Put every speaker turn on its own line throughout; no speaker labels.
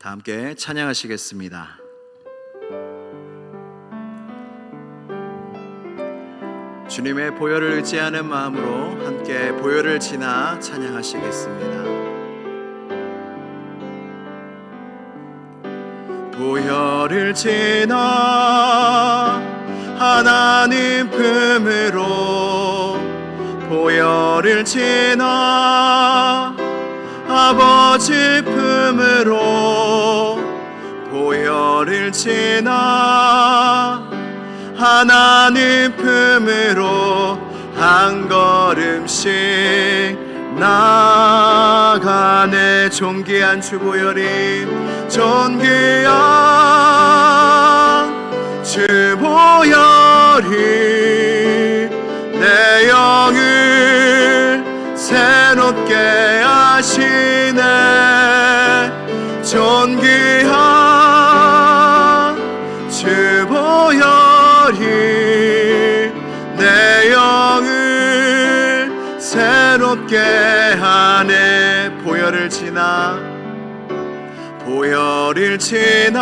다 함께 찬양하시겠습니다. 주님의 보혈을 의지하는 마음으로 함께 보혈을 지나 찬양하시겠습니다. 보혈을 지나 하나님 품으로, 보혈을 지나 아버지 품으로, 보혈을 지나 하나님 품으로 한 걸음씩 나아가네. 존귀한 주 보혈이, 존귀한 주 보혈이 내 영을 새롭게 하시네. 존귀한 주 보혈이 내 영을 새롭게 하네. 보혈을 지나, 보혈을 지나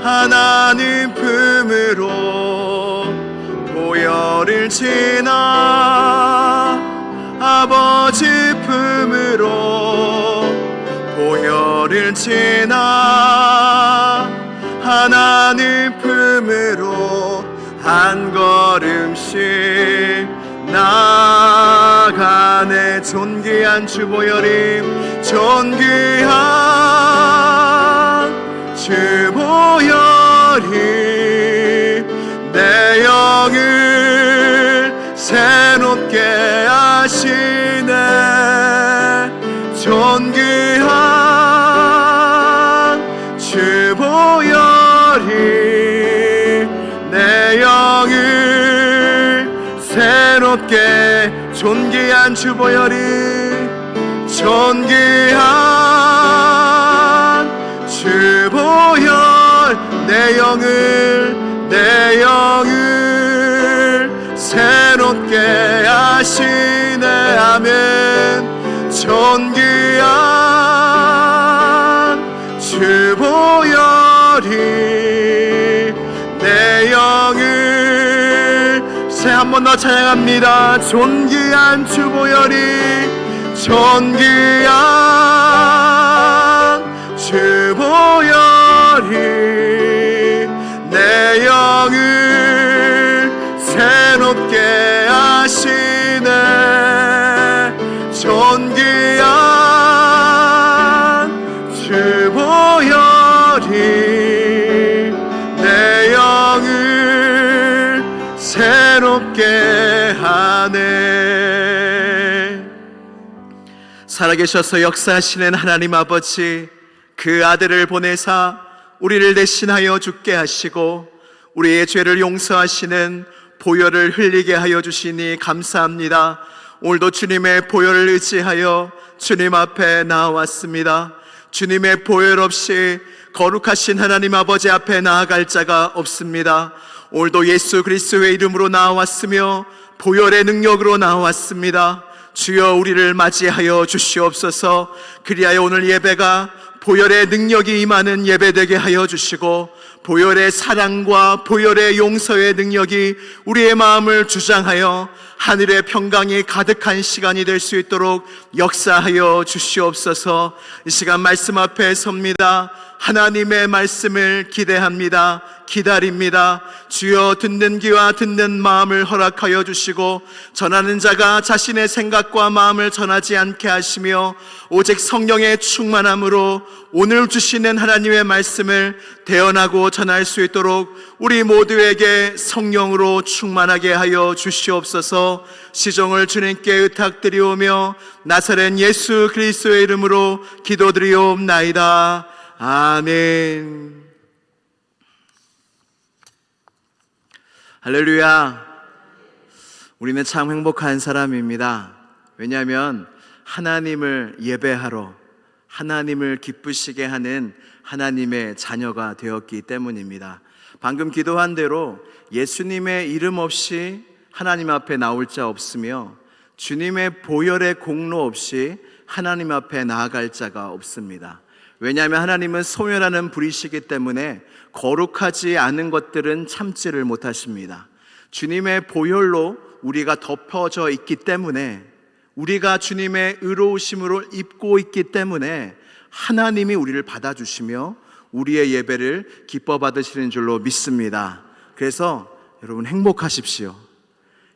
하나님 품으로, 보혈을 지나 아버지 품으로, 보혈을 지나 하나님 품으로 한 걸음씩 나아가네. 존귀한 주 보혈이, 존귀한 주 보혈이 내 영을 새롭게 하시네. 존귀한 주 보혈이 내 영을 새롭게, 존귀한 주 보혈이, 존귀한 주 보혈 내 영을 새롭게 하시네. 아멘. 존귀한 주 보혈이 내 영을 한 번 더 찬양합니다. 존귀한 주 보혈이, 존귀한 주 보혈이 내 영을 새롭게 하시네. 존귀한 주 보혈이 내 영을 새롭게 하네. 살아계셔서 역사하시는 하나님 아버지, 그 아들을 보내사 우리를 대신하여 죽게 하시고 우리의 죄를 용서하시는 보혈을 흘리게 하여 주시니 감사합니다. 오늘도 주님의 보혈을 의지하여 주님 앞에 나왔습니다. 주님의 보혈 없이 거룩하신 하나님 아버지 앞에 나아갈 자가 없습니다. 오늘도 예수 그리스도의 이름으로 나왔으며 보혈의 능력으로 나왔습니다. 주여, 우리를 맞이하여 주시옵소서. 그리하여 오늘 예배가 보혈의 능력이 임하는 예배되게 하여 주시고, 보혈의 사랑과 보혈의 용서의 능력이 우리의 마음을 주장하여 하늘의 평강이 가득한 시간이 될 수 있도록 역사하여 주시옵소서. 이 시간 말씀 앞에 섭니다. 하나님의 말씀을 기대합니다. 기다립니다. 주여, 듣는 귀와 듣는 마음을 허락하여 주시고 전하는 자가 자신의 생각과 마음을 전하지 않게 하시며 오직 성령의 충만함으로 오늘 주시는 하나님의 말씀을 대언하고 전할 수 있도록 우리 모두에게 성령으로 충만하게 하여 주시옵소서. 시종을 주님께 의탁드리오며 나사렛 예수 그리스도의 이름으로 기도드리옵나이다. 아멘. 할렐루야. 우리는 참 행복한 사람입니다. 왜냐하면 하나님을 예배하러, 하나님을 기쁘시게 하는 하나님의 자녀가 되었기 때문입니다. 방금 기도한 대로 예수님의 이름 없이 하나님 앞에 나올 자 없으며 주님의 보혈의 공로 없이 하나님 앞에 나아갈 자가 없습니다. 왜냐하면 하나님은 소멸하는 불이시기 때문에 거룩하지 않은 것들은 참지를 못하십니다. 주님의 보혈로 우리가 덮어져 있기 때문에, 우리가 주님의 의로우심으로 입고 있기 때문에 하나님이 우리를 받아주시며 우리의 예배를 기뻐 받으시는 줄로 믿습니다. 그래서 여러분 행복하십시오.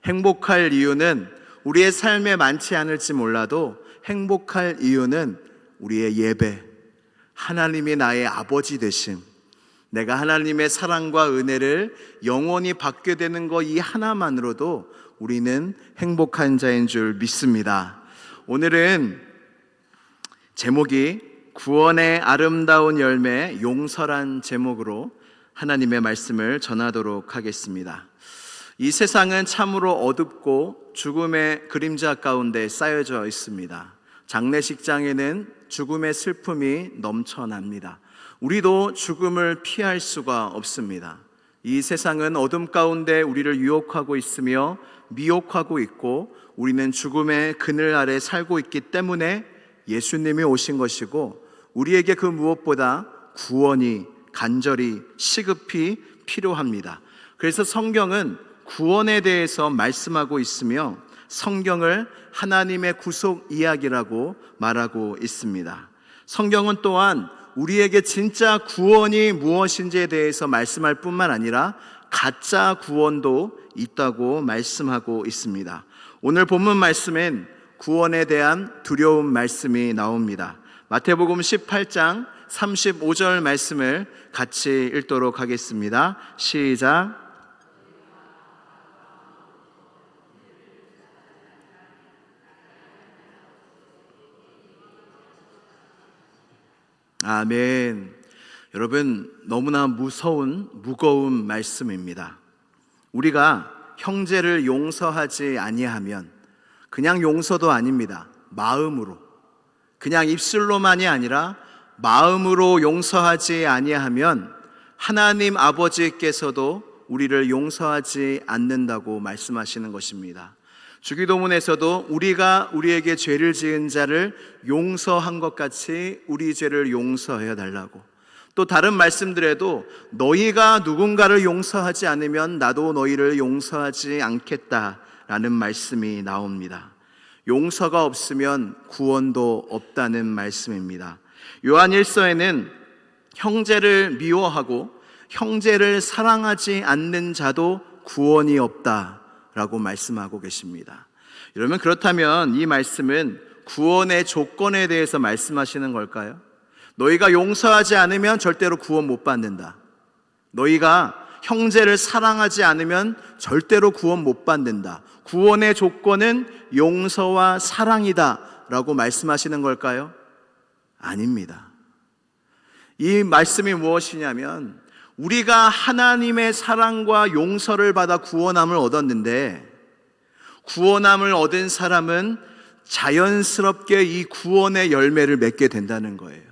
행복할 이유는 우리의 삶에 많지 않을지 몰라도 행복할 이유는 우리의 예배, 하나님이 나의 아버지 되심, 내가 하나님의 사랑과 은혜를 영원히 받게 되는 것 이 하나만으로도 우리는 행복한 자인 줄 믿습니다. 오늘은 제목이 구원의 아름다운 열매 용서란 제목으로 하나님의 말씀을 전하도록 하겠습니다. 이 세상은 참으로 어둡고 죽음의 그림자 가운데 쌓여져 있습니다. 장례식장에는 죽음의 슬픔이 넘쳐납니다. 우리도 죽음을 피할 수가 없습니다. 이 세상은 어둠 가운데 우리를 유혹하고 있으며 미혹하고 있고, 우리는 죽음의 그늘 아래 살고 있기 때문에 예수님이 오신 것이고, 우리에게 그 무엇보다 구원이 간절히 시급히 필요합니다. 그래서 성경은 구원에 대해서 말씀하고 있으며 성경을 하나님의 구속 이야기라고 말하고 있습니다. 성경은 또한 우리에게 진짜 구원이 무엇인지에 대해서 말씀할 뿐만 아니라 가짜 구원도 있다고 말씀하고 있습니다. 오늘 본문 말씀엔 구원에 대한 두려움 말씀이 나옵니다. 마태복음 18장 35절 말씀을 같이 읽도록 하겠습니다. 시작. 아멘. 여러분, 너무나 무거운 말씀입니다. 우리가 형제를 용서하지 아니하면, 그냥 용서도 아닙니다. 마음으로, 그냥 입술로만이 아니라 마음으로 용서하지 아니하면 하나님 아버지께서도 우리를 용서하지 않는다고 말씀하시는 것입니다. 주기도문에서도 우리가 우리에게 죄를 지은 자를 용서한 것 같이 우리 죄를 용서해 달라고, 또 다른 말씀들에도 너희가 누군가를 용서하지 않으면 나도 너희를 용서하지 않겠다라는 말씀이 나옵니다. 용서가 없으면 구원도 없다는 말씀입니다. 요한 1서에는 형제를 미워하고 형제를 사랑하지 않는 자도 구원이 없다라고 말씀하고 계십니다. 여러분, 그렇다면 이 말씀은 구원의 조건에 대해서 말씀하시는 걸까요? 너희가 용서하지 않으면 절대로 구원 못 받는다. 너희가 형제를 사랑하지 않으면 절대로 구원 못 받는다. 구원의 조건은 용서와 사랑이다 라고 말씀하시는 걸까요? 아닙니다. 이 말씀이 무엇이냐면, 우리가 하나님의 사랑과 용서를 받아 구원함을 얻었는데, 구원함을 얻은 사람은 자연스럽게 이 구원의 열매를 맺게 된다는 거예요.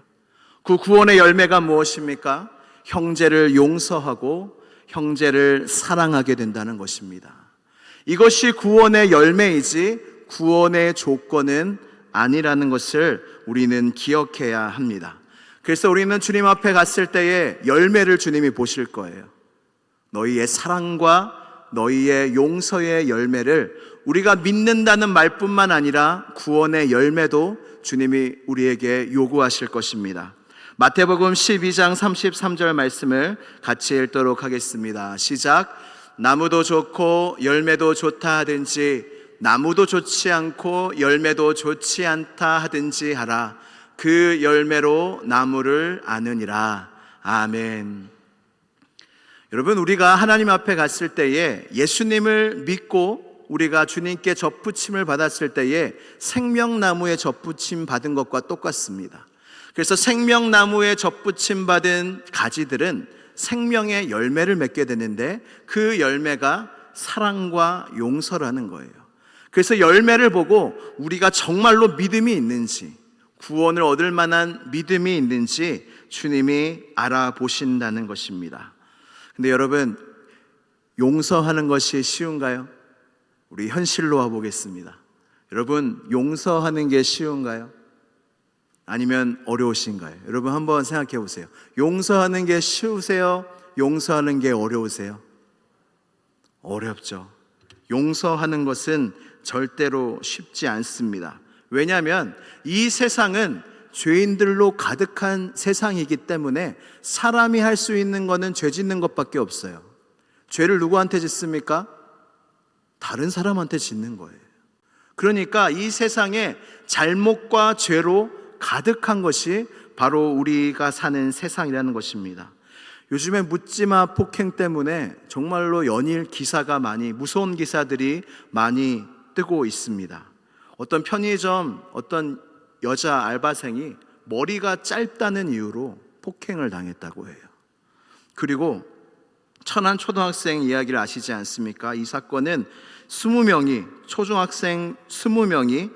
그 구원의 열매가 무엇입니까? 형제를 용서하고 형제를 사랑하게 된다는 것입니다. 이것이 구원의 열매이지 구원의 조건은 아니라는 것을 우리는 기억해야 합니다. 그래서 우리는 주님 앞에 갔을 때에 열매를 주님이 보실 거예요. 너희의 사랑과 너희의 용서의 열매를 우리가 믿는다는 말뿐만 아니라 구원의 열매도 주님이 우리에게 요구하실 것입니다. 마태복음 12장 33절 말씀을 같이 읽도록 하겠습니다. 시작. 나무도 좋고 열매도 좋다 하든지 나무도 좋지 않고 열매도 좋지 않다 하든지 하라. 그 열매로 나무를 아느니라. 아멘. 여러분, 우리가 하나님 앞에 갔을 때에 예수님을 믿고 우리가 주님께 접붙임을 받았을 때에 생명나무에 접붙임 받은 것과 똑같습니다. 그래서 생명나무에 접붙임 받은 가지들은 생명의 열매를 맺게 되는데, 그 열매가 사랑과 용서라는 거예요. 그래서 열매를 보고 우리가 정말로 믿음이 있는지, 구원을 얻을 만한 믿음이 있는지 주님이 알아보신다는 것입니다. 근데 여러분, 용서하는 것이 쉬운가요? 우리 현실로 와보겠습니다. 여러분, 용서하는 게 쉬운가요? 아니면 어려우신가요? 여러분 한번 생각해 보세요. 용서하는 게 쉬우세요? 용서하는 게 어려우세요? 어렵죠. 용서하는 것은 절대로 쉽지 않습니다. 왜냐하면 이 세상은 죄인들로 가득한 세상이기 때문에 사람이 할 수 있는 것은 죄 짓는 것밖에 없어요. 죄를 누구한테 짓습니까? 다른 사람한테 짓는 거예요. 그러니까 이 세상에 잘못과 죄로 가득한 것이 바로 우리가 사는 세상이라는 것입니다. 요즘에 묻지마 폭행 때문에 정말로 연일 기사가 무서운 기사들이 많이 뜨고 있습니다. 어떤 편의점 어떤 여자 알바생이 머리가 짧다는 이유로 폭행을 당했다고 해요. 그리고 천안 초등학생 이야기를 아시지 않습니까? 이 사건은 20명이 초중학생 20명이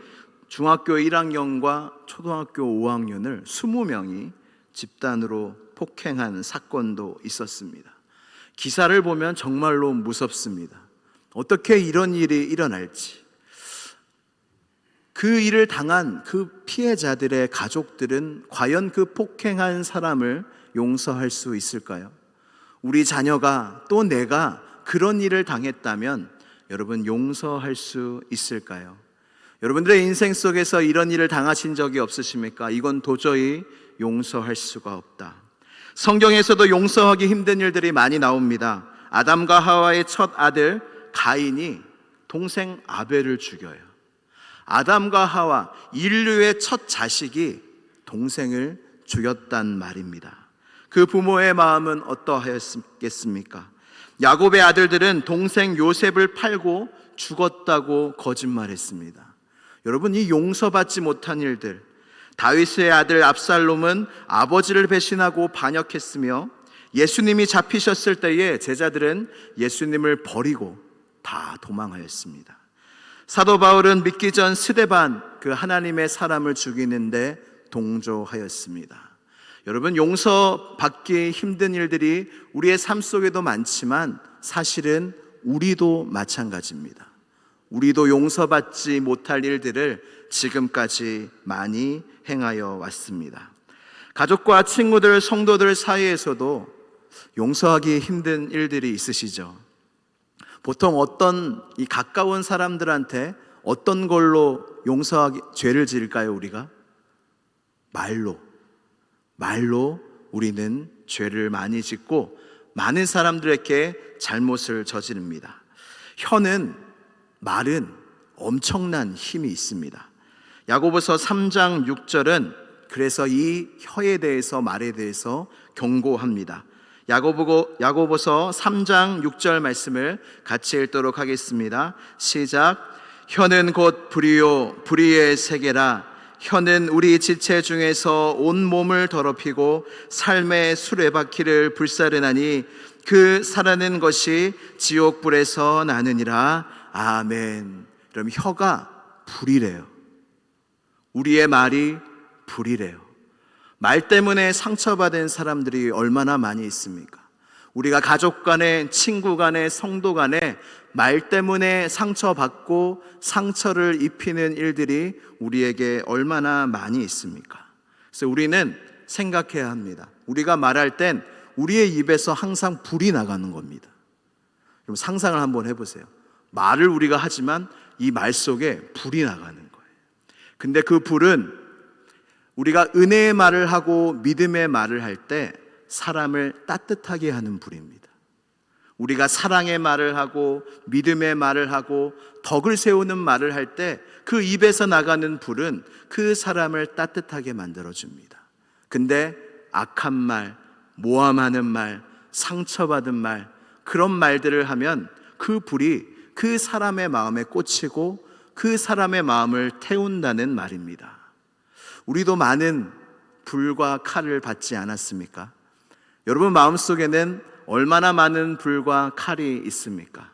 중학교 1학년과 초등학교 5학년을 20명이 집단으로 폭행한 사건도 있었습니다. 기사를 보면 정말로 무섭습니다. 어떻게 이런 일이 일어날지. 그 일을 당한 그 피해자들의 가족들은 과연 그 폭행한 사람을 용서할 수 있을까요? 우리 자녀가 또 내가 그런 일을 당했다면 여러분 용서할 수 있을까요? 여러분들의 인생 속에서 이런 일을 당하신 적이 없으십니까? 이건 도저히 용서할 수가 없다. 성경에서도 용서하기 힘든 일들이 많이 나옵니다. 아담과 하와의 첫 아들 가인이 동생 아벨을 죽여요. 아담과 하와 인류의 첫 자식이 동생을 죽였단 말입니다. 그 부모의 마음은 어떠하였겠습니까? 야곱의 아들들은 동생 요셉을 팔고 죽었다고 거짓말했습니다. 여러분, 이 용서받지 못한 일들, 다윗의 아들 압살롬은 아버지를 배신하고 반역했으며 예수님이 잡히셨을 때에 제자들은 예수님을 버리고 다 도망하였습니다. 사도 바울은 믿기 전 스데반 그 하나님의 사람을 죽이는데 동조하였습니다. 여러분, 용서받기 힘든 일들이 우리의 삶 속에도 많지만 사실은 우리도 마찬가지입니다. 우리도 용서받지 못할 일들을 지금까지 많이 행하여 왔습니다. 가족과 친구들, 성도들 사이에서도 용서하기 힘든 일들이 있으시죠? 보통 어떤 이 가까운 사람들한테 어떤 걸로 죄를 지을까요? 우리가 말로 우리는 죄를 많이 짓고 많은 사람들에게 잘못을 저지릅니다. 말은 엄청난 힘이 있습니다. 야고보서 3장 6절은 그래서 이 혀에 대해서 말에 대해서 경고합니다. 야고보서 3장 6절 말씀을 같이 읽도록 하겠습니다. 시작. 혀는 곧 불이요 불의의 세계라. 혀는 우리 지체 중에서 온 몸을 더럽히고 삶의 수레바퀴를 불사르나니 그 살아낸 것이 지옥불에서 나느니라. 아멘. 그럼 혀가 불이래요. 우리의 말이 불이래요. 말 때문에 상처받은 사람들이 얼마나 많이 있습니까? 우리가 가족 간에, 친구 간에, 성도 간에 말 때문에 상처받고 상처를 입히는 일들이 우리에게 얼마나 많이 있습니까? 그래서 우리는 생각해야 합니다. 우리가 말할 땐 우리의 입에서 항상 불이 나가는 겁니다. 그럼 상상을 한번 해보세요. 말을 우리가 하지만 이 말 속에 불이 나가는 거예요. 근데 그 불은 우리가 은혜의 말을 하고 믿음의 말을 할 때 사람을 따뜻하게 하는 불입니다. 우리가 사랑의 말을 하고 믿음의 말을 하고 덕을 세우는 말을 할 때 그 입에서 나가는 불은 그 사람을 따뜻하게 만들어줍니다. 근데 악한 말, 모함하는 말, 상처받은 말, 그런 말들을 하면 그 불이 그 사람의 마음에 꽂히고 그 사람의 마음을 태운다는 말입니다. 우리도 많은 불과 칼을 받지 않았습니까? 여러분 마음속에는 얼마나 많은 불과 칼이 있습니까?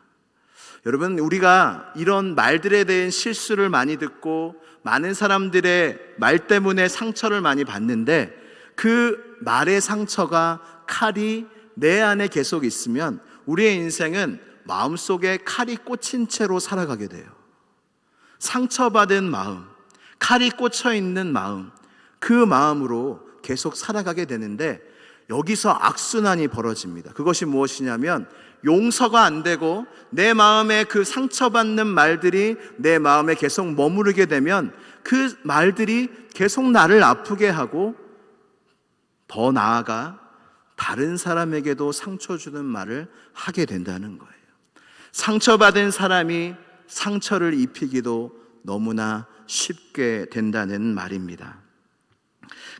여러분, 우리가 이런 말들에 대한 실수를 많이 듣고 많은 사람들의 말 때문에 상처를 많이 받는데 그 말의 상처가 칼이 내 안에 계속 있으면 우리의 인생은 마음속에 칼이 꽂힌 채로 살아가게 돼요. 상처받은 마음, 칼이 꽂혀 있는 마음, 그 마음으로 계속 살아가게 되는데 여기서 악순환이 벌어집니다. 그것이 무엇이냐면 용서가 안 되고 내 마음에 그 상처받는 말들이 내 마음에 계속 머무르게 되면 그 말들이 계속 나를 아프게 하고 더 나아가 다른 사람에게도 상처 주는 말을 하게 된다는 거예요. 상처받은 사람이 상처를 입히기도 너무나 쉽게 된다는 말입니다.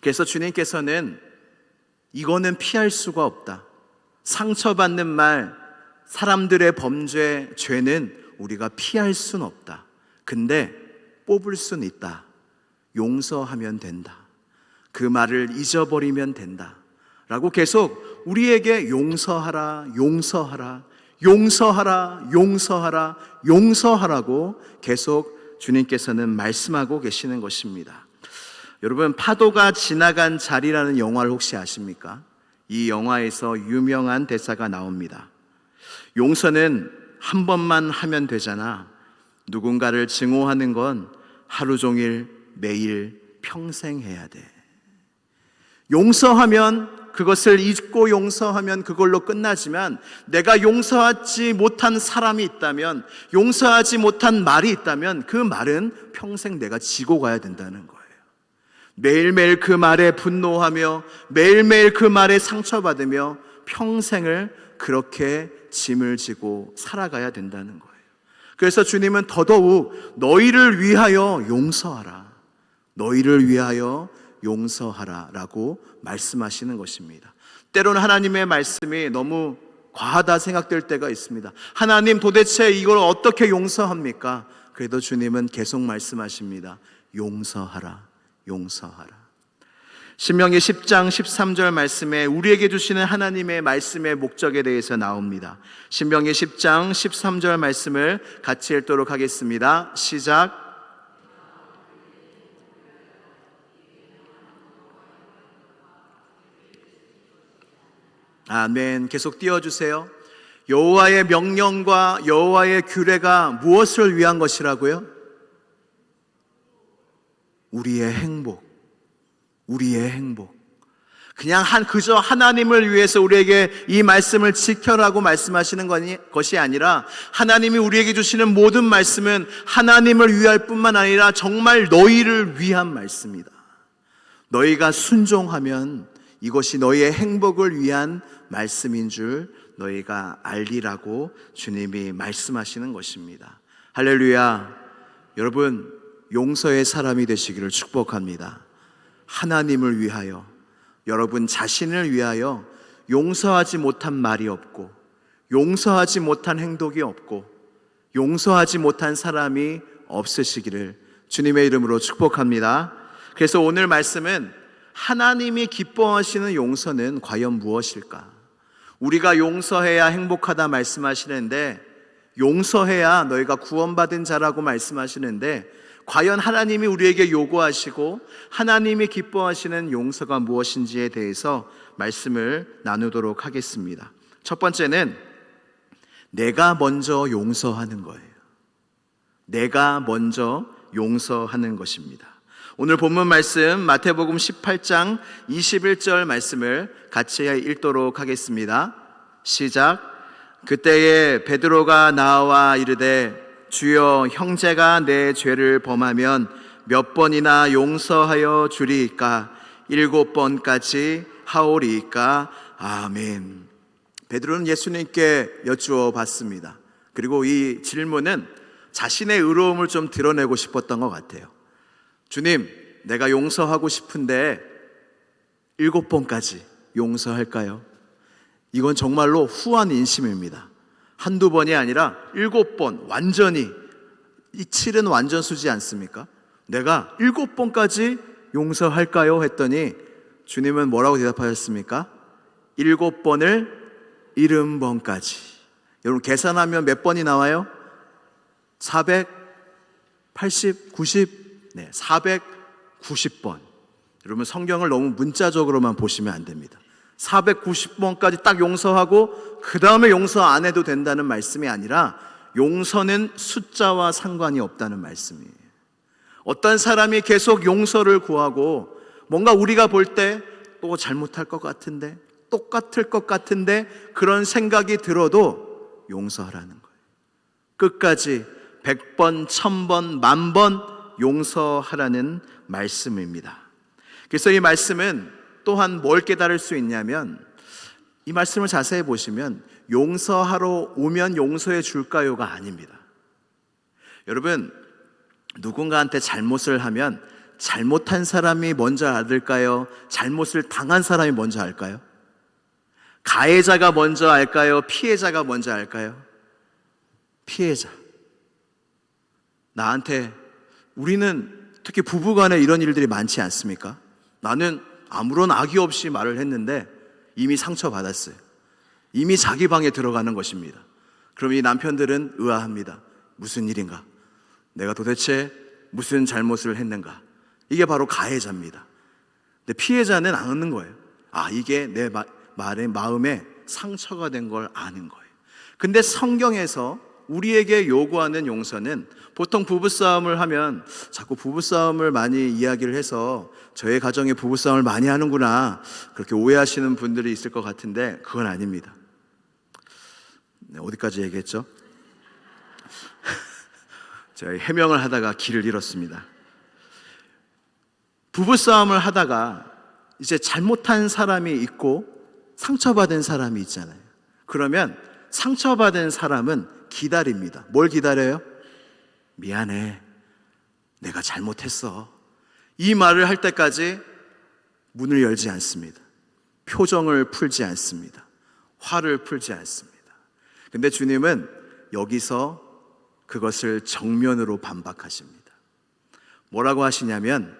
그래서 주님께서는 이거는 피할 수가 없다. 상처받는 말, 사람들의 범죄, 죄는 우리가 피할 수는 없다. 근데 뽑을 수는 있다. 용서하면 된다. 그 말을 잊어버리면 된다. 라고 계속 우리에게 용서하라, 용서하라, 용서하라, 용서하라, 용서하라고 계속 주님께서는 말씀하고 계시는 것입니다. 여러분, 파도가 지나간 자리라는 영화를 혹시 아십니까? 이 영화에서 유명한 대사가 나옵니다. 용서는 한 번만 하면 되잖아. 누군가를 증오하는 건 하루 종일, 매일, 평생 해야 돼. 용서하면, 그것을 잊고 용서하면 그걸로 끝나지만 내가 용서하지 못한 사람이 있다면, 용서하지 못한 말이 있다면 그 말은 평생 내가 지고 가야 된다는 거예요. 매일매일 그 말에 분노하며 매일매일 그 말에 상처받으며 평생을 그렇게 짐을 지고 살아가야 된다는 거예요. 그래서 주님은 더더욱 너희를 위하여 용서하라, 너희를 위하여 용서하라 라고 말씀하시는 것입니다. 때로는 하나님의 말씀이 너무 과하다 생각될 때가 있습니다. 하나님, 도대체 이걸 어떻게 용서합니까? 그래도 주님은 계속 말씀하십니다. 용서하라, 용서하라. 신명기 10장 13절 말씀에 우리에게 주시는 하나님의 말씀의 목적에 대해서 나옵니다. 신명기 10장 13절 말씀을 같이 읽도록 하겠습니다. 시작. 아멘. 계속 띄워주세요. 여호와의 명령과 여호와의 규례가 무엇을 위한 것이라고요? 우리의 행복, 우리의 행복. 그냥 그저 하나님을 위해서 우리에게 이 말씀을 지켜라고 말씀하시는 것이 아니라 하나님이 우리에게 주시는 모든 말씀은 하나님을 위할 뿐만 아니라 정말 너희를 위한 말씀이다. 너희가 순종하면 이것이 너희의 행복을 위한 말씀인 줄 너희가 알리라고 주님이 말씀하시는 것입니다. 할렐루야. 여러분, 용서의 사람이 되시기를 축복합니다. 하나님을 위하여, 여러분 자신을 위하여 용서하지 못한 말이 없고, 용서하지 못한 행동이 없고, 용서하지 못한 사람이 없으시기를 주님의 이름으로 축복합니다. 그래서 오늘 말씀은 하나님이 기뻐하시는 용서는 과연 무엇일까? 우리가 용서해야 행복하다 말씀하시는데, 용서해야 너희가 구원받은 자라고 말씀하시는데, 과연 하나님이 우리에게 요구하시고 하나님이 기뻐하시는 용서가 무엇인지에 대해서 말씀을 나누도록 하겠습니다. 첫 번째는 내가 먼저 용서하는 거예요. 내가 먼저 용서하는 것입니다. 오늘 본문 말씀 마태복음 18장 21절 말씀을 같이 읽도록 하겠습니다. 시작. 그때에 베드로가 나와 이르되 주여, 형제가 내 죄를 범하면 몇 번이나 용서하여 주리이까? 7번까지 하오리이까? 아멘. 베드로는 예수님께 여쭈어 봤습니다. 그리고 이 질문은 자신의 의로움을 좀 드러내고 싶었던 것 같아요. 주님, 내가 용서하고 싶은데 7번까지 용서할까요? 이건 정말로 후한 인심입니다. 한두 번이 아니라 7번, 완전히. 이 7은 완전수지 않습니까? 내가 7번까지 용서할까요? 했더니 주님은 뭐라고 대답하셨습니까? 7번을 70번까지. 여러분 계산하면 몇 번이 나와요? 480, 90, 490번. 여러분 성경을 너무 문자적으로만 보시면 안 됩니다. 490번까지 딱 용서하고 그 다음에 용서 안 해도 된다는 말씀이 아니라 용서는 숫자와 상관이 없다는 말씀이에요. 어떤 사람이 계속 용서를 구하고 뭔가 우리가 볼 때 또 잘못할 것 같은데, 똑같을 것 같은데 그런 생각이 들어도 용서하라는 거예요. 끝까지 100번, 1000번, 10,000번 용서하라는 말씀입니다. 그래서 이 말씀은 또한 뭘 깨달을 수 있냐면, 이 말씀을 자세히 보시면 용서하러 오면 용서해 줄까요가 아닙니다. 여러분, 누군가한테 잘못을 하면 잘못한 사람이 먼저 알까요? 잘못을 당한 사람이 먼저 알까요? 가해자가 먼저 알까요? 피해자가 먼저 알까요? 피해자. 나한테, 우리는 특히 부부간에 이런 일들이 많지 않습니까? 나는 아무런 악의 없이 말을 했는데 이미 상처받았어요. 이미 자기 방에 들어가는 것입니다. 그럼 이 남편들은 의아합니다. 무슨 일인가? 내가 도대체 무슨 잘못을 했는가? 이게 바로 가해자입니다. 근데 피해자는 아는 거예요. 아, 이게 내 마음에 상처가 된 걸 아는 거예요. 근데 성경에서 우리에게 요구하는 용서는, 보통 부부싸움을 하면 자꾸 부부싸움을 많이 이야기를 해서 저의 가정에 부부싸움을 많이 하는구나, 그렇게 오해하시는 분들이 있을 것 같은데 그건 아닙니다. 네, 어디까지 얘기했죠? 제가 해명을 하다가 길을 잃었습니다. 부부싸움을 하다가 이제 잘못한 사람이 있고 상처받은 사람이 있잖아요. 그러면 상처받은 사람은 기다립니다. 뭘 기다려요? 미안해, 내가 잘못했어, 이 말을 할 때까지 문을 열지 않습니다. 표정을 풀지 않습니다. 화를 풀지 않습니다. 근데 주님은 여기서 그것을 정면으로 반박하십니다. 뭐라고 하시냐면,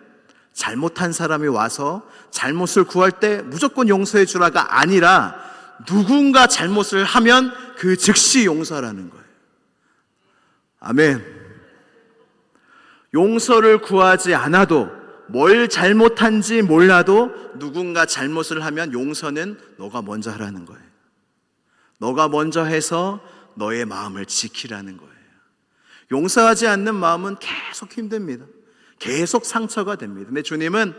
잘못한 사람이 와서 잘못을 구할 때 무조건 용서해 주라가 아니라, 누군가 잘못을 하면 그 즉시 용서하라는 거예요. 아멘. 용서를 구하지 않아도, 뭘 잘못한지 몰라도 누군가 잘못을 하면 용서는 너가 먼저 하라는 거예요. 너가 먼저 해서 너의 마음을 지키라는 거예요. 용서하지 않는 마음은 계속 힘듭니다. 계속 상처가 됩니다. 근데 주님은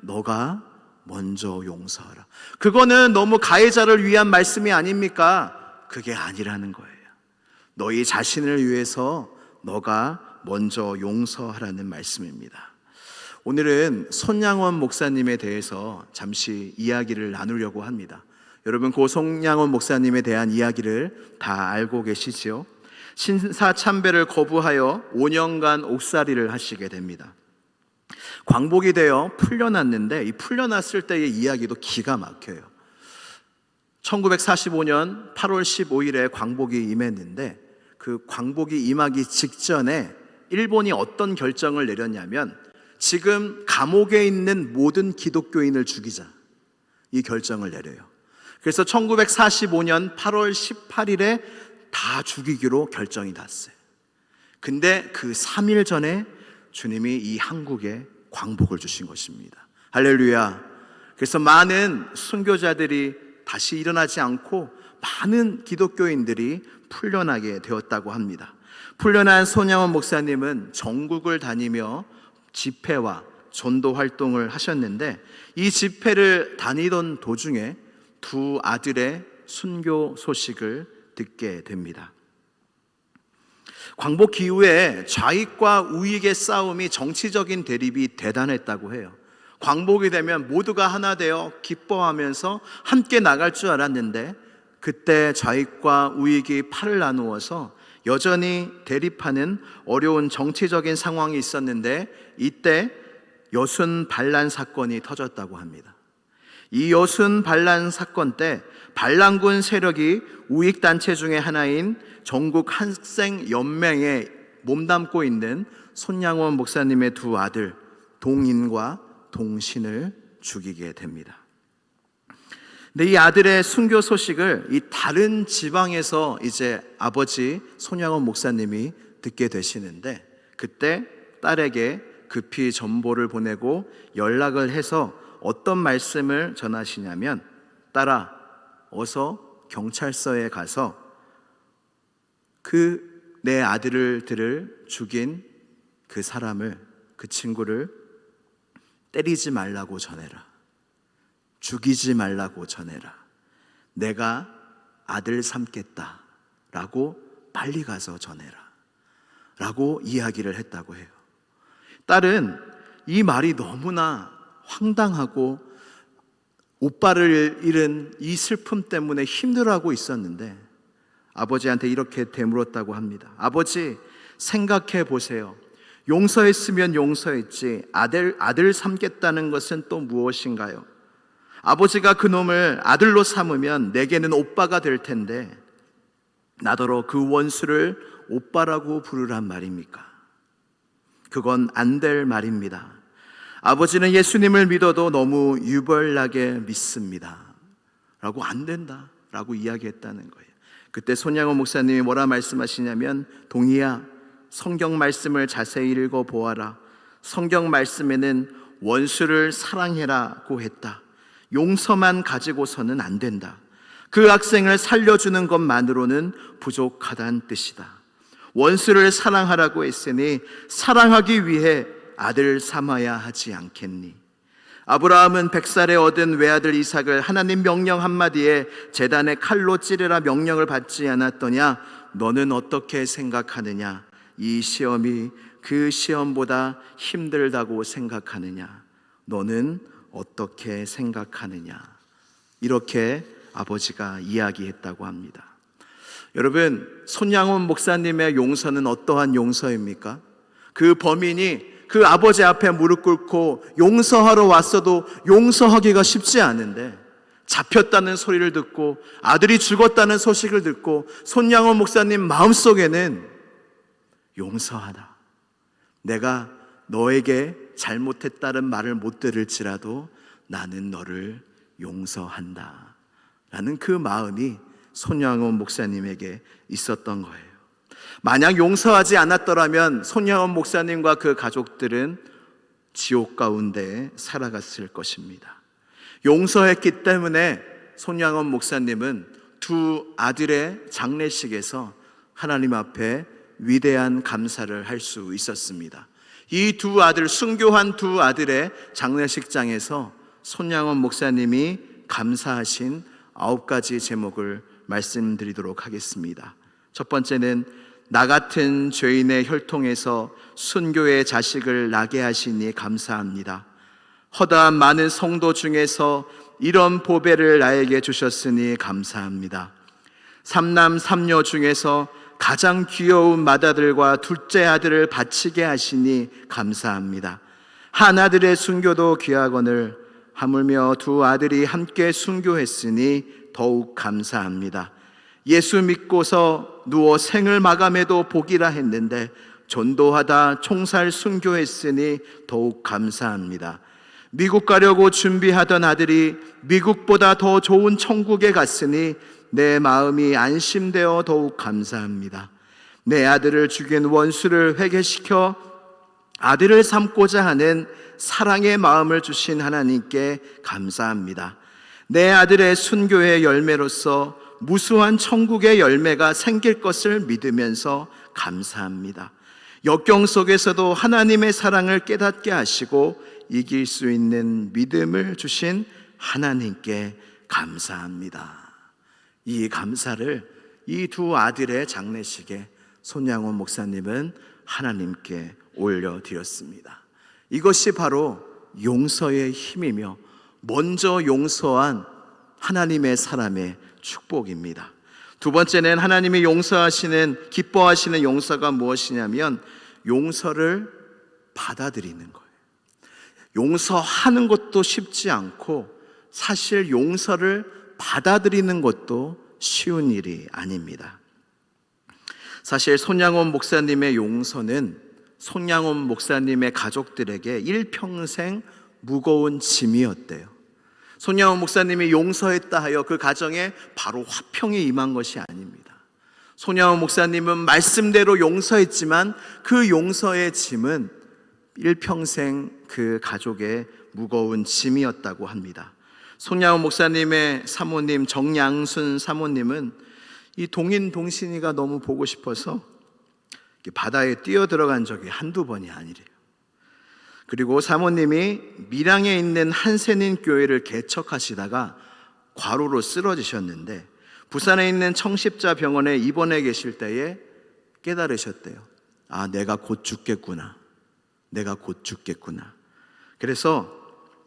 너가 먼저 용서하라. 그거는 너무 가해자를 위한 말씀이 아닙니까? 그게 아니라는 거예요. 너희 자신을 위해서 너가 먼저 용서하라는 말씀입니다. 오늘은 손양원 목사님에 대해서 잠시 이야기를 나누려고 합니다. 여러분, 고 손양원 목사님에 대한 이야기를 다 알고 계시지요? 신사참배를 거부하여 5년간 옥살이를 하시게 됩니다. 광복이 되어 풀려났는데, 이 풀려났을 때의 이야기도 기가 막혀요. 1945년 8월 15일에 광복이 임했는데, 그 광복이 임하기 직전에 일본이 어떤 결정을 내렸냐면, 지금 감옥에 있는 모든 기독교인을 죽이자, 이 결정을 내려요. 그래서 1945년 8월 18일에 다 죽이기로 결정이 났어요. 근데 그 3일 전에 주님이 이 한국에 광복을 주신 것입니다. 할렐루야. 그래서 많은 순교자들이 다시 일어나지 않고 많은 기독교인들이 풀려나게 되었다고 합니다. 풀려난 손양원 목사님은 전국을 다니며 집회와 전도 활동을 하셨는데, 이 집회를 다니던 도중에 두 아들의 순교 소식을 듣게 됩니다. 광복 이후에 좌익과 우익의 싸움이, 정치적인 대립이 대단했다고 해요. 광복이 되면 모두가 하나 되어 기뻐하면서 함께 나갈 줄 알았는데, 그때 좌익과 우익이 팔을 나누어서 여전히 대립하는 어려운 정치적인 상황이 있었는데, 이때 여순 반란 사건이 터졌다고 합니다. 이 여순 반란 사건 때 반란군 세력이 우익단체 중에 하나인 전국 학생연맹에 몸담고 있는 손양원 목사님의 두 아들 동인과 동신을 죽이게 됩니다. 근데 이 아들의 순교 소식을 이 다른 지방에서 이제 아버지 손양원 목사님이 듣게 되시는데, 그때 딸에게 급히 전보를 보내고 연락을 해서 어떤 말씀을 전하시냐면, 딸아, 어서 경찰서에 가서 내 아들을 죽인 그 사람을, 그 친구를 때리지 말라고 전해라. 죽이지 말라고 전해라. 내가 아들 삼겠다 라고 빨리 가서 전해라 라고 이야기를 했다고 해요. 딸은 이 말이 너무나 황당하고 오빠를 잃은 이 슬픔 때문에 힘들어하고 있었는데 아버지한테 이렇게 되물었다고 합니다. 아버지, 생각해 보세요. 용서했으면 용서했지 아들 삼겠다는 것은 또 무엇인가요? 아버지가 그놈을 아들로 삼으면 내게는 오빠가 될 텐데 나더러 그 원수를 오빠라고 부르란 말입니까? 그건 안 될 말입니다. 아버지는 예수님을 믿어도 너무 유별나게 믿습니다 라고 안 된다 라고 이야기했다는 거예요. 그때 손양원 목사님이 뭐라 말씀하시냐면, 동희야, 성경 말씀을 자세히 읽어보아라. 성경 말씀에는 원수를 사랑해라고 했다. 용서만 가지고서는 안 된다. 그 학생을 살려주는 것만으로는 부족하다는 뜻이다. 원수를 사랑하라고 했으니 사랑하기 위해 아들 삼아야 하지 않겠니? 아브라함은 100살에 얻은 외아들 이삭을 하나님 명령 한마디에 제단에 칼로 찌르라 명령을 받지 않았더냐? 너는 어떻게 생각하느냐? 이 시험이 그 시험보다 힘들다고 생각하느냐? 너는 어떻게 생각하느냐? 이렇게 아버지가 이야기했다고 합니다. 여러분, 손양원 목사님의 용서는 어떠한 용서입니까? 그 범인이 그 아버지 앞에 무릎 꿇고 용서하러 왔어도 용서하기가 쉽지 않은데, 잡혔다는 소리를 듣고 아들이 죽었다는 소식을 듣고 손양원 목사님 마음속에는 용서하라. 내가 너에게 잘못했다는 말을 못 들을지라도 나는 너를 용서한다 라는 그 마음이 손양원 목사님에게 있었던 거예요. 만약 용서하지 않았더라면 손양원 목사님과 그 가족들은 지옥 가운데 살아갔을 것입니다. 용서했기 때문에 손양원 목사님은 두 아들의 장례식에서 하나님 앞에 위대한 감사를 할 수 있었습니다. 이 두 아들, 순교한 두 아들의 장례식장에서 손양원 목사님이 감사하신 9가지 제목을 말씀드리도록 하겠습니다. 첫 번째는 나 같은 죄인의 혈통에서 순교의 자식을 나게 하시니 감사합니다. 허다한 많은 성도 중에서 이런 보배를 나에게 주셨으니 감사합니다. 삼남 삼녀 중에서 가장 귀여운 맏아들과 둘째 아들을 바치게 하시니 감사합니다. 한 아들의 순교도 귀하거늘 하물며 두 아들이 함께 순교했으니 더욱 감사합니다. 예수 믿고서 누워 생을 마감해도 복이라 했는데 전도하다 총살 순교했으니 더욱 감사합니다. 미국 가려고 준비하던 아들이 미국보다 더 좋은 천국에 갔으니 내 마음이 안심되어 더욱 감사합니다. 내 아들을 죽인 원수를 회개시켜 아들을 삼고자 하는 사랑의 마음을 주신 하나님께 감사합니다. 내 아들의 순교의 열매로서 무수한 천국의 열매가 생길 것을 믿으면서 감사합니다. 역경 속에서도 하나님의 사랑을 깨닫게 하시고 이길 수 있는 믿음을 주신 하나님께 감사합니다. 이 감사를 이 두 아들의 장례식에 손양원 목사님은 하나님께 올려드렸습니다. 이것이 바로 용서의 힘이며 먼저 용서한 하나님의 사람의 축복입니다. 두 번째는 하나님이 용서하시는, 기뻐하시는 용서가 무엇이냐면 용서를 받아들이는 거예요. 용서하는 것도 쉽지 않고 사실 용서를 받아들이는 것도 쉬운 일이 아닙니다. 사실 손양원 목사님의 용서는 손양원 목사님의 가족들에게 일평생 무거운 짐이었대요. 손양원 목사님이 용서했다 하여 그 가정에 바로 화평이 임한 것이 아닙니다. 손양원 목사님은 말씀대로 용서했지만 그 용서의 짐은 일평생 그 가족의 무거운 짐이었다고 합니다. 손양원 목사님의 사모님 정양순 사모님은 이 동인동신이가 너무 보고 싶어서 바다에 뛰어 들어간 적이 한두 번이 아니래요. 그리고 사모님이 밀양에 있는 한센인 교회를 개척하시다가 과로로 쓰러지셨는데 부산에 있는 청십자병원에 입원해 계실 때에 깨달으셨대요. 아, 내가 곧 죽겠구나. 내가 곧 죽겠구나. 그래서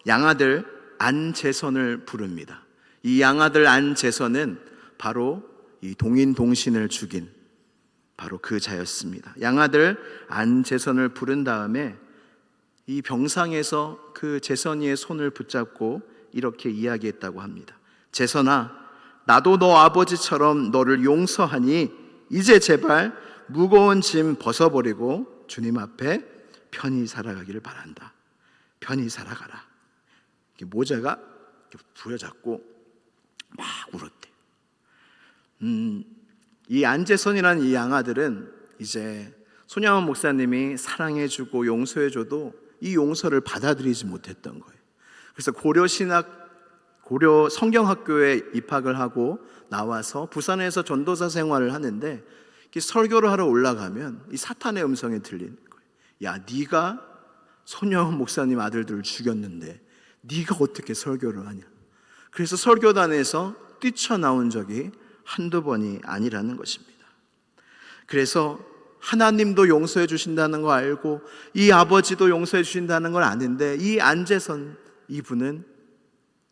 양아들 안재선을 부릅니다. 이 양아들 안재선은 바로 이 동인동신을 죽인 바로 그 자였습니다. 양아들 안재선을 부른 다음에 이 병상에서 그 재선이의 손을 붙잡고 이렇게 이야기했다고 합니다. 재선아, 나도 너 아버지처럼 너를 용서하니 이제 제발 무거운 짐 벗어버리고 주님 앞에 편히 살아가기를 바란다. 편히 살아가라. 모자가 부여잡고 막 울었대. 이 안재선이라는 이 양아들은 이제 손양원 목사님이 사랑해주고 용서해줘도 이 용서를 받아들이지 못했던 거예요. 그래서 고려 성경학교에 입학을 하고 나와서 부산에서 전도사 생활을 하는데 설교를 하러 올라가면 이 사탄의 음성이 들리는 거예요. 야, 네가 손양원 목사님 아들들을 죽였는데 네가 어떻게 설교를 하냐. 그래서 설교단에서 뛰쳐나온 적이 한두 번이 아니라는 것입니다. 그래서 하나님도 용서해 주신다는 거 알고 이 아버지도 용서해 주신다는 걸 아는데 이 안재선 이분은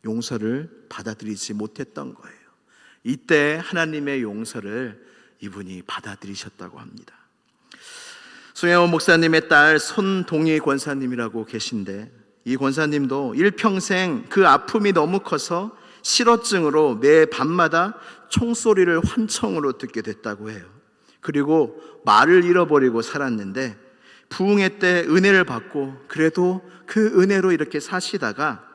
용서를 받아들이지 못했던 거예요. 이때 하나님의 용서를 이분이 받아들이셨다고 합니다. 손양원 목사님의 딸 손동희 권사님이라고 계신데 이 권사님도 일평생 그 아픔이 너무 커서 실어증으로 매 밤마다 총소리를 환청으로 듣게 됐다고 해요. 그리고 말을 잃어버리고 살았는데 부흥회 때 은혜를 받고 그래도 그 은혜로 이렇게 사시다가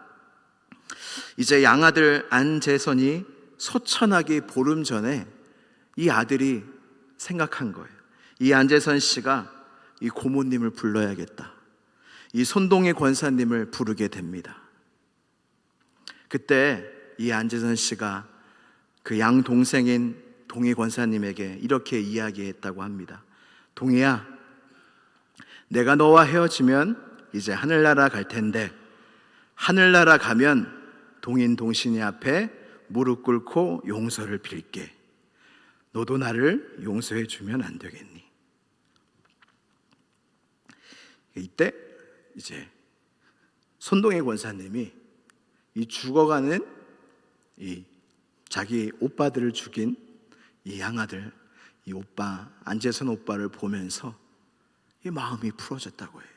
이제 양아들 안재선이 소천하기 보름 전에 이 아들이 생각한 거예요. 이 안재선 씨가 이 고모님을 불러야겠다. 이 손동희 권사님을 부르게 됩니다. 그때 이 안재선 씨가 그 양동생인 동희 권사님에게 이렇게 이야기했다고 합니다. 동희야, 내가 너와 헤어지면 이제 하늘나라 갈 텐데 하늘나라 가면 동인동신이 앞에 무릎 꿇고 용서를 빌게. 너도 나를 용서해 주면 안 되겠니? 이때 이제 손동희 권사님이 이 죽어가는 이 자기 오빠들을 죽인 이 양아들, 이 오빠 안재선 오빠를 보면서 이 마음이 풀어졌다고 해요.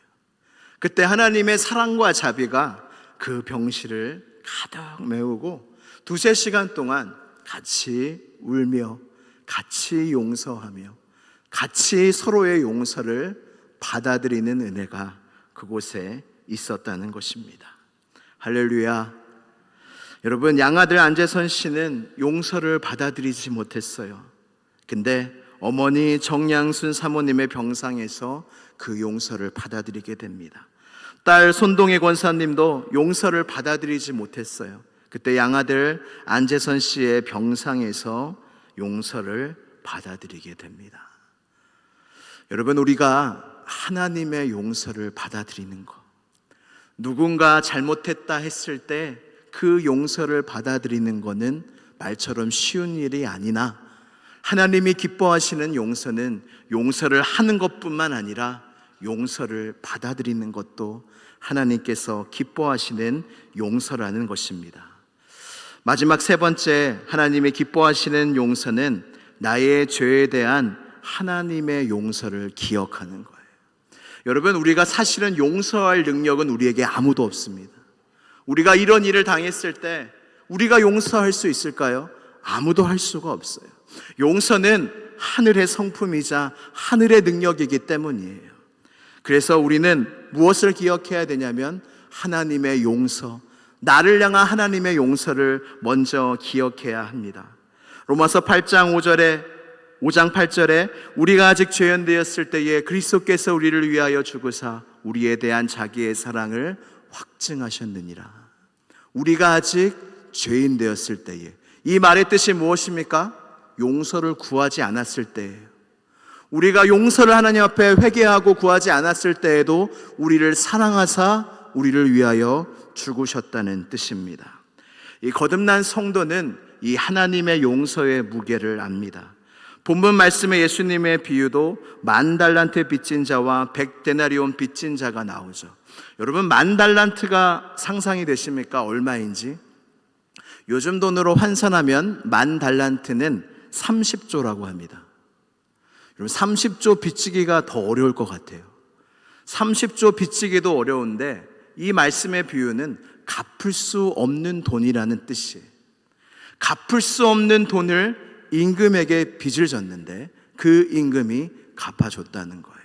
그때 하나님의 사랑과 자비가 그 병실을 가득 메우고 2-3시간 동안 같이 울며 같이 용서하며 같이 서로의 용서를 받아들이는 은혜가 그곳에 있었다는 것입니다. 할렐루야. 여러분, 양아들 안재선 씨는 용서를 받아들이지 못했어요. 근데 어머니 정양순 사모님의 병상에서 그 용서를 받아들이게 됩니다. 딸 손동희 권사님도 용서를 받아들이지 못했어요. 그때 양아들 안재선 씨의 병상에서 용서를 받아들이게 됩니다. 여러분, 우리가 하나님의 용서를 받아들이는 것, 누군가 잘못했다 했을 때 그 용서를 받아들이는 것은 말처럼 쉬운 일이 아니나 하나님이 기뻐하시는 용서는 용서를 하는 것뿐만 아니라 용서를 받아들이는 것도 하나님께서 기뻐하시는 용서라는 것입니다. 마지막 3번째 하나님이 기뻐하시는 용서는 나의 죄에 대한 하나님의 용서를 기억하는 거예요. 여러분, 우리가 사실은 용서할 능력은 우리에게 아무도 없습니다. 우리가 이런 일을 당했을 때 우리가 용서할 수 있을까요? 아무도 할 수가 없어요. 용서는 하늘의 성품이자 하늘의 능력이기 때문이에요. 그래서 우리는 무엇을 기억해야 되냐면 하나님의 용서, 나를 향한 하나님의 용서를 먼저 기억해야 합니다. 로마서 8장 5장 8절에 우리가 아직 죄인 되었을 때에 그리스도께서 우리를 위하여 죽으사 우리에 대한 자기의 사랑을 확증하셨느니라. 우리가 아직 죄인 되었을 때에, 이 말의 뜻이 무엇입니까? 용서를 구하지 않았을 때예요. 우리가 용서를 하나님 앞에 회개하고 구하지 않았을 때에도 우리를 사랑하사 우리를 위하여 죽으셨다는 뜻입니다. 이 거듭난 성도는 이 하나님의 용서의 무게를 압니다. 본문 말씀에 예수님의 비유도 10,000달란트 빚진 자와 100데나리온 빚진 자가 나오죠. 여러분, 10,000달란트가 상상이 되십니까? 얼마인지? 요즘 돈으로 환산하면 10,000달란트는 30조라고 합니다. 여러분, 30조 빚지기가 더 어려울 것 같아요. 30조 빚지기도 어려운데 이 말씀의 비유는 갚을 수 없는 돈이라는 뜻이에요. 갚을 수 없는 돈을 임금에게 빚을 졌는데 그 임금이 갚아줬다는 거예요.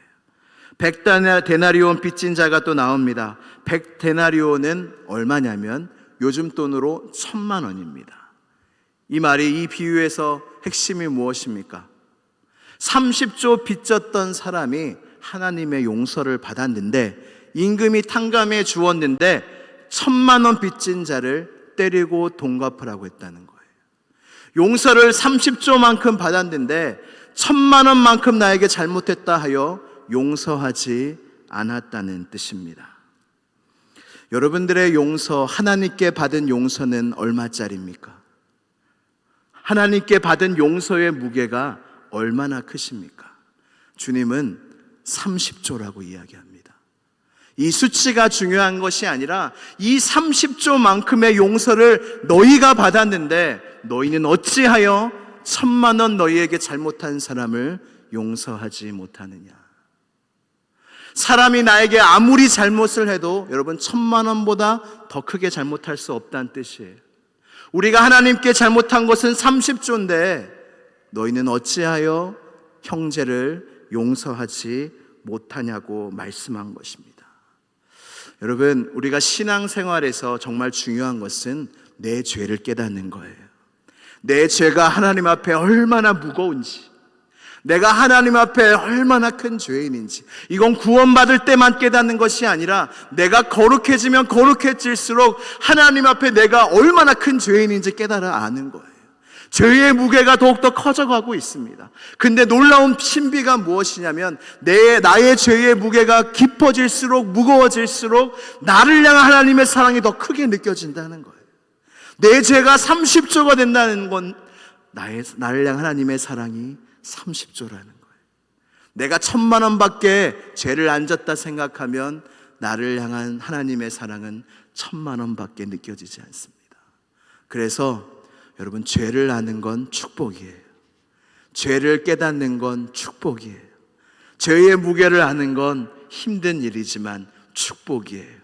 100데나리온 빚진 자가 또 나옵니다. 100데나리온은 얼마냐면 요즘 돈으로 1,000만 원입니다. 이 말이, 이 비유에서 핵심이 무엇입니까? 30조 빚졌던 사람이 하나님의 용서를 받았는데 임금이 탕감해 주었는데 1,000만 원 빚진 자를 때리고 돈 갚으라고 했다는 거예요. 용서를 30조만큼 받았는데 1,000만 원만큼 나에게 잘못했다 하여 용서하지 않았다는 뜻입니다. 여러분들의 용서, 하나님께 받은 용서는 얼마짜리입니까? 하나님께 받은 용서의 무게가 얼마나 크십니까? 주님은 30조라고 이야기합니다. 이 수치가 중요한 것이 아니라 이 30조만큼의 용서를 너희가 받았는데 너희는 어찌하여 1,000만 원 너희에게 잘못한 사람을 용서하지 못하느냐. 사람이 나에게 아무리 잘못을 해도 여러분 1,000만 원보다 더 크게 잘못할 수 없다는 뜻이에요. 우리가 하나님께 잘못한 것은 30조인데 너희는 어찌하여 형제를 용서하지 못하냐고 말씀한 것입니다. 여러분, 우리가 신앙생활에서 정말 중요한 것은 내 죄를 깨닫는 거예요. 내 죄가 하나님 앞에 얼마나 무거운지, 내가 하나님 앞에 얼마나 큰 죄인인지, 이건 구원받을 때만 깨닫는 것이 아니라 내가 거룩해지면 거룩해질수록 하나님 앞에 내가 얼마나 큰 죄인인지 깨달아 아는 거예요. 죄의 무게가 더욱더 커져가고 있습니다. 근데 놀라운 신비가 무엇이냐면 나의 죄의 무게가 깊어질수록, 무거워질수록 나를 향한 하나님의 사랑이 더 크게 느껴진다는 거예요. 내 죄가 30조가 된다는 건 나를 향한 하나님의 사랑이 30조라는 거예요. 내가 1,000만 원밖에 죄를 안 졌다 생각하면 나를 향한 하나님의 사랑은 1,000만 원밖에 느껴지지 않습니다. 그래서 여러분, 죄를 아는 건 축복이에요. 죄를 깨닫는 건 축복이에요. 죄의 무게를 아는 건 힘든 일이지만 축복이에요.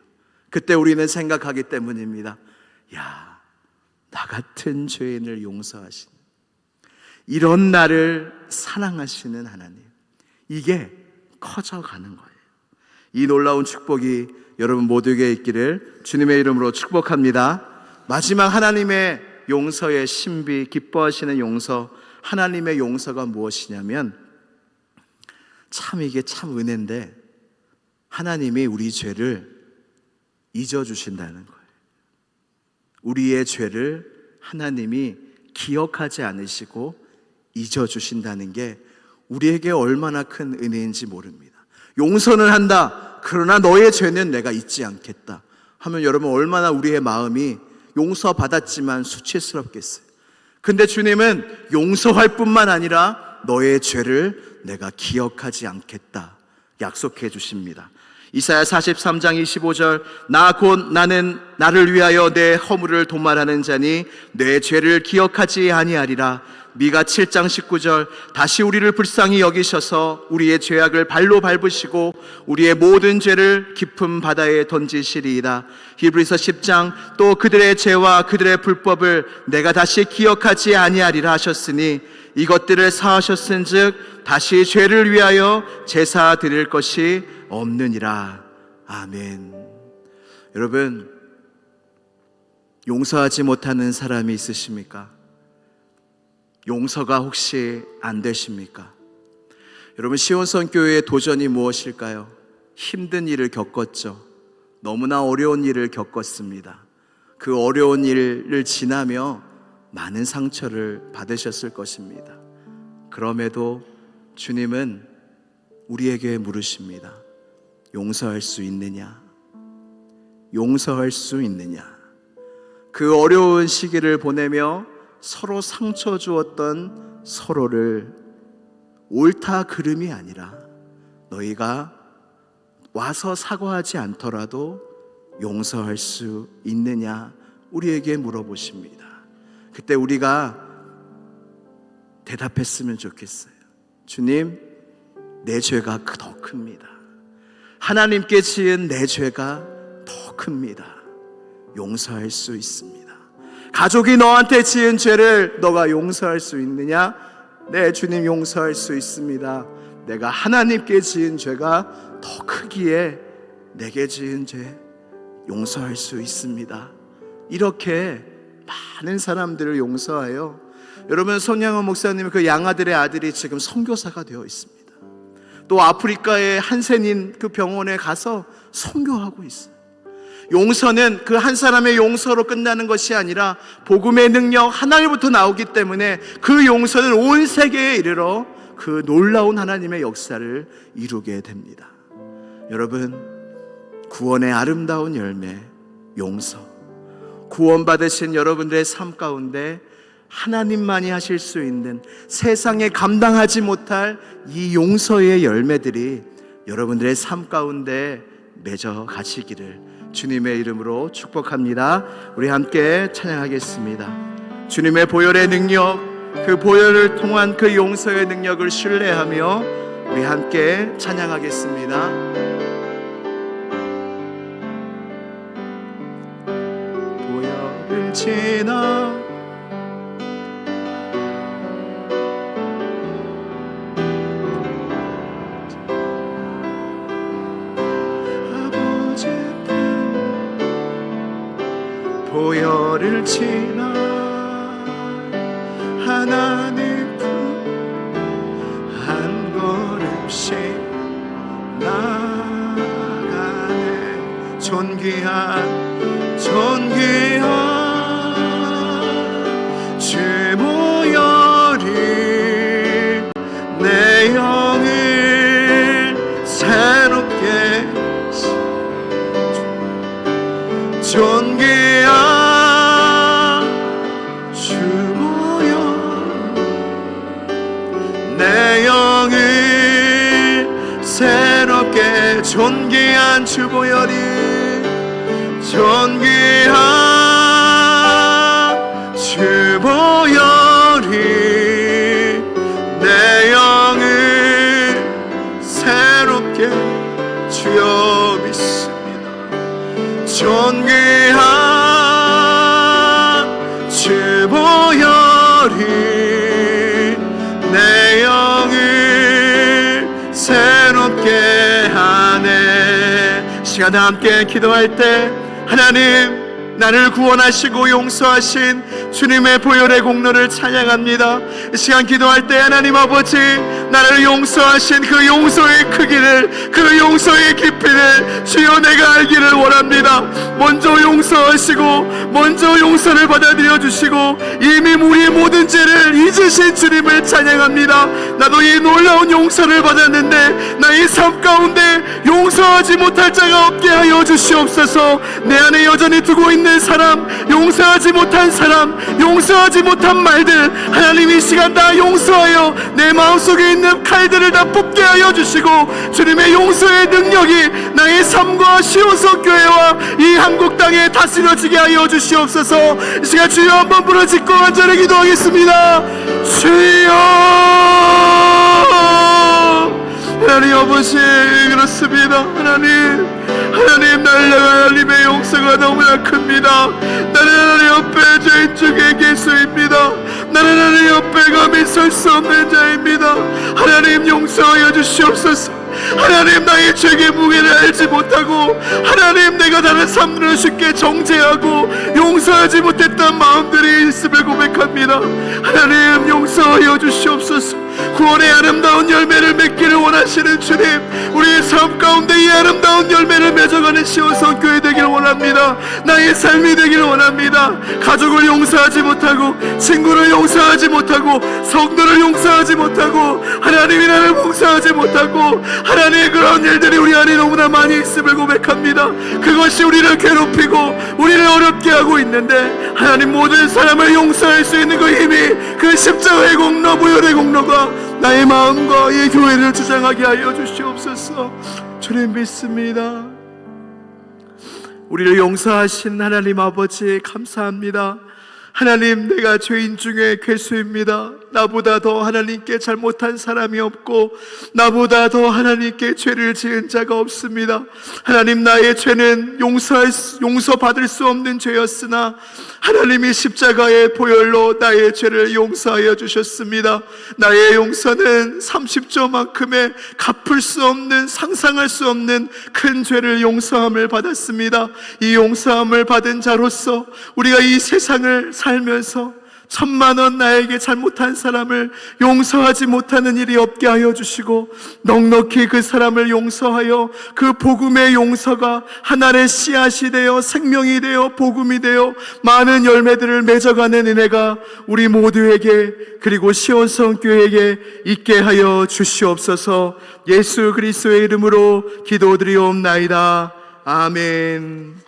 그때 우리는 생각하기 때문입니다. 야, 나 같은 죄인을 용서하시는, 이런 나를 사랑하시는 하나님, 이게 커져가는 거예요. 이 놀라운 축복이 여러분 모두에게 있기를 주님의 이름으로 축복합니다. 마지막, 하나님의 용서의 신비, 기뻐하시는 용서, 하나님의 용서가 무엇이냐면 이게 참 은혜인데 하나님이 우리 죄를 잊어주신다는 거예요. 우리의 죄를 하나님이 기억하지 않으시고 잊어주신다는 게 우리에게 얼마나 큰 은혜인지 모릅니다. 용서는 한다, 그러나 너의 죄는 내가 잊지 않겠다 하면 여러분 얼마나 우리의 마음이 용서받았지만 수치스럽겠어요. 근데 주님은 용서할 뿐만 아니라 너의 죄를 내가 기억하지 않겠다 약속해 주십니다. 이사야 43장 25절, 나 곧 나는 나를 위하여 내 허물을 도말하는 자니 내 죄를 기억하지 아니하리라. 미가 7장 19절, 다시 우리를 불쌍히 여기셔서 우리의 죄악을 발로 밟으시고 우리의 모든 죄를 깊은 바다에 던지시리이다. 히브리서 10장, 또 그들의 죄와 그들의 불법을 내가 다시 기억하지 아니하리라 하셨으니 이것들을 사하셨은즉 다시 죄를 위하여 제사 드릴 것이 없느니라. 아멘. 여러분, 용서하지 못하는 사람이 있으십니까? 용서가 혹시 안 되십니까? 여러분, 시온성교회의 도전이 무엇일까요? 힘든 일을 겪었죠. 너무나 어려운 일을 겪었습니다. 그 어려운 일을 지나며 많은 상처를 받으셨을 것입니다. 그럼에도 주님은 우리에게 물으십니다. 용서할 수 있느냐? 용서할 수 있느냐? 그 어려운 시기를 보내며 서로 상처 주었던 서로를 옳다 그름이 아니라 너희가 와서 사과하지 않더라도 용서할 수 있느냐? 우리에게 물어보십니다. 그때 우리가 대답했으면 좋겠어요. 주님, 내 죄가 더 큽니다. 하나님께 지은 내 죄가 더 큽니다. 용서할 수 있습니다. 가족이 너한테 지은 죄를 너가 용서할 수 있느냐? 네, 주님, 용서할 수 있습니다. 내가 하나님께 지은 죄가 더 크기에 내게 지은 죄 용서할 수 있습니다. 이렇게 많은 사람들을 용서하여, 여러분, 손양원 목사님 그 양아들의 아들이 지금 선교사가 되어 있습니다. 또 아프리카의 한센인 그 병원에 가서 선교하고 있어요. 용서는 그 한 사람의 용서로 끝나는 것이 아니라 복음의 능력 하나님부터 나오기 때문에 그 용서는 온 세계에 이르러 그 놀라운 하나님의 역사를 이루게 됩니다. 여러분, 구원의 아름다운 열매, 용서. 구원받으신 여러분들의 삶 가운데 하나님만이 하실 수 있는, 세상에 감당하지 못할 이 용서의 열매들이 여러분들의 삶 가운데 맺어 가시기를 주님의 이름으로 축복합니다. 우리 함께 찬양하겠습니다. 주님의 보혈의 능력, 그 보혈을 통한 그 용서의 능력을 신뢰하며 우리 함께 찬양하겠습니다. 보혈을 지나 보혈을 지나 하나님 품 한 걸음씩 나가네. 존귀한 주 보혈이 내 영을 새롭게, 존귀한 주 보혈 내 영을 새롭게, 존귀한 주 보혈이, 존귀한 주 보혈이 내 영을 새롭게, 주여 믿습니다. 존귀한 주 보혈이 내 영을 새롭게 하네. 시간에 함께 기도할 때 하나님, 나를 구원하시고 용서하신 주님의 보혈의 공로를 찬양합니다. 이 시간 기도할 때 하나님 아버지, 나를 용서하신 그 용서의 크기를, 그 용서의 깊이를 주여 내가 알기를 원합니다. 먼저 용서하시고 먼저 용서를 받아들여 주시고 이미 우리의 모든 죄를 잊으신 주님을 찬양합니다. 나도 이 놀라운 용서를 받았는데 나의 삶 가운데 용서하지 못할 자가 없게 하여 주시옵소서. 내 안에 여전히 두고 있는 사람, 용서하지 못한 사람, 용서하지 못한 말들, 하나님 이 시간 다 용서하여 내 마음속에 있는 칼들을 다 뽑게 하여 주시고 주님의 용서의 능력이 나의 삶과 시온서 교회와 이 한국 땅에 다스려지게 하여 주시옵소서. 이 시간 주여 한번 부르짖고 간절히 기도하겠습니다. 주여, 하나님 아버지, 그렇습니다. 하나님 나를 하나님의 용서가 너무나 큽니다. 나는 하나님 옆에 죄인 중에 개수입니다. 나는 하나님 옆에 감히 설 수 없는 자입니다. 하나님 용서하여 주시옵소서. 하나님, 나의 죄의 무게를 알지 못하고 하나님, 내가 다른 사람들을 쉽게 정죄하고 용서하지 못했던 마음들이 있음을 고백합니다. 하나님 용서하여 주시옵소서. 구원의 아름다운 열매를 맺기를 원하시는 주님, 우리의 삶 가운데 이 아름다운 열매를 맺어가는 시온성교회 되기를 원합니다. 나의 삶이 되기를 원합니다. 가족을 용서하지 못하고, 친구를 용서하지 못하고, 성도를 용서하지 못하고, 하나님이 나를 용서하지 못하고, 하나님의 그런 일들이 우리 안에 너무나 많이 있음을 고백합니다. 그것이 우리를 괴롭히고 우리를 어렵게 하고 있는데, 하나님 모든 사람을 용서할 수 있는 그 힘이, 그 십자가의 공로, 보혈의 공로가 나의 마음과 이 교회를 주장하게 하여 주시옵소서. 주님 믿습니다. 우리를 용서하신 하나님 아버지 감사합니다. 하나님, 내가 죄인 중에 괴수입니다. 나보다 더 하나님께 잘못한 사람이 없고, 나보다 더 하나님께 죄를 지은 자가 없습니다. 하나님, 나의 죄는 용서받을 수 없는 죄였으나 하나님이 십자가의 보혈로 나의 죄를 용서하여 주셨습니다. 나의 용서는 30조만큼의 갚을 수 없는, 상상할 수 없는 큰 죄를 용서함을 받았습니다. 이 용서함을 받은 자로서 우리가 이 세상을 살면서 1000만원 나에게 잘못한 사람을 용서하지 못하는 일이 없게 하여 주시고, 넉넉히 그 사람을 용서하여 그 복음의 용서가 하나의 씨앗이 되어 생명이 되어 복음이 되어 많은 열매들을 맺어가는 은혜가 우리 모두에게, 그리고 시온성 교회에게 있게 하여 주시옵소서. 예수 그리스도의 이름으로 기도드리옵나이다. 아멘.